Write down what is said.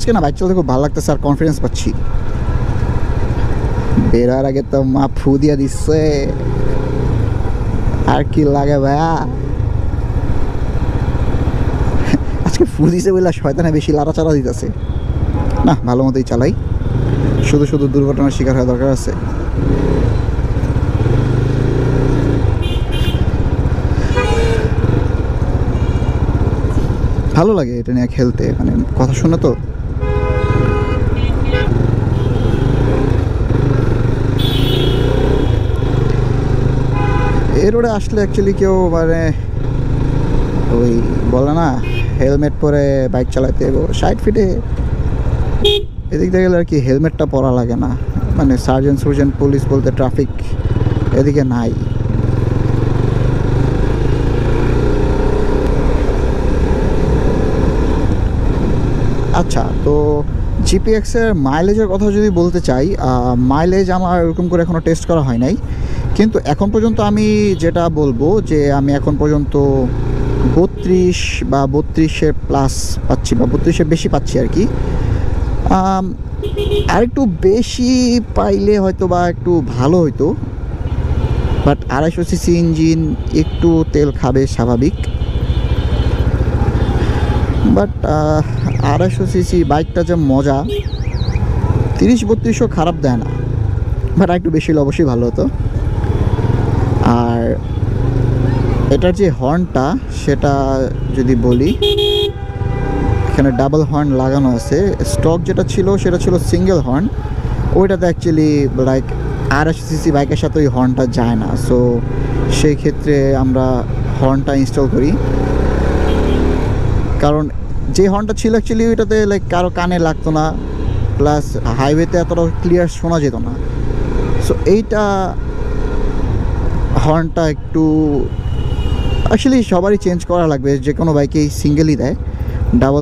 আজকে না বাইক চালাতে খুব ভালো লাগতেছে আর কনফিডেন্স পাচ্ছি। বেরোর আগে তো মা ফু দিয়া দিচ্ছে, আর কি লাগে ভাইয়া। আজকে ফু দিছে বলে শয়তানে বেশি লাড়াচাড়া দিতেছে না, ভালো মতোই চালাই, শুধু শুধু দুর্ঘটনার শিকার হওয়া দরকার আছে? ভালো লাগে এটা নিয়ে খেলতে, মানে কথা শুনে তো। এই রোডে আসলে অ্যাকচুয়ালি কেউ মানে ওই বলে না হেলমেট পরে বাইক চালাতে 60 ফিটে এদিক দিয়ে গেলে আর কি হেলমেটটা পরা লাগে না, মানে সার্জেন্ট সুর্জেন্ট পুলিশ বলতে ট্রাফিক এদিকে নাই। আচ্ছা, তো জিপিএক্সের মাইলেজের কথা যদি বলতে চাই, মাইলেজ আমার এরকম করে এখনও টেস্ট করা হয় নাই, কিন্তু এখন পর্যন্ত আমি যেটা বলবো যে আমি এখন পর্যন্ত 32 বা 32-এর প্লাস পাচ্ছি, বা 32-এর বেশি পাচ্ছি আর কি। আর একটু বেশি পাইলে হয়তো বা একটু ভালো হইতো, বাট 250 সিসি ইঞ্জিন একটু তেল খাবে স্বাভাবিক, বাট 250 সিসি বাইকটা যে মজা, 30-32ও খারাপ দেয় না, বাট একটু বেশি হলে অবশ্যই ভালো হতো। আর এটার যে হর্নটা সেটা যদি বলি, এখানে ডাবল হর্ন লাগানো আছে। স্টক যেটা ছিল সেটা ছিল সিঙ্গেল হর্ন, ওইটাতে অ্যাকচুয়ালি লাইক 250 সিসি বাইকের সাথে ওই হর্নটা যায় না, সো সেই ক্ষেত্রে আমরা হর্নটা ইনস্টল করি। কারণ যে হর্নটা ছিল অ্যাকচুয়ালি ওইটাতে লাইক কারো কানে লাগতো না, প্লাস হাইওয়েতে এতটা ক্লিয়ার শোনা যেত না, সো এইটা হর্নটা একটু অ্যাকচুয়ালি সবারই চেঞ্জ করা লাগবে, যে কোনো বাইকেই সিঙ্গেলই দেয়, ডাবল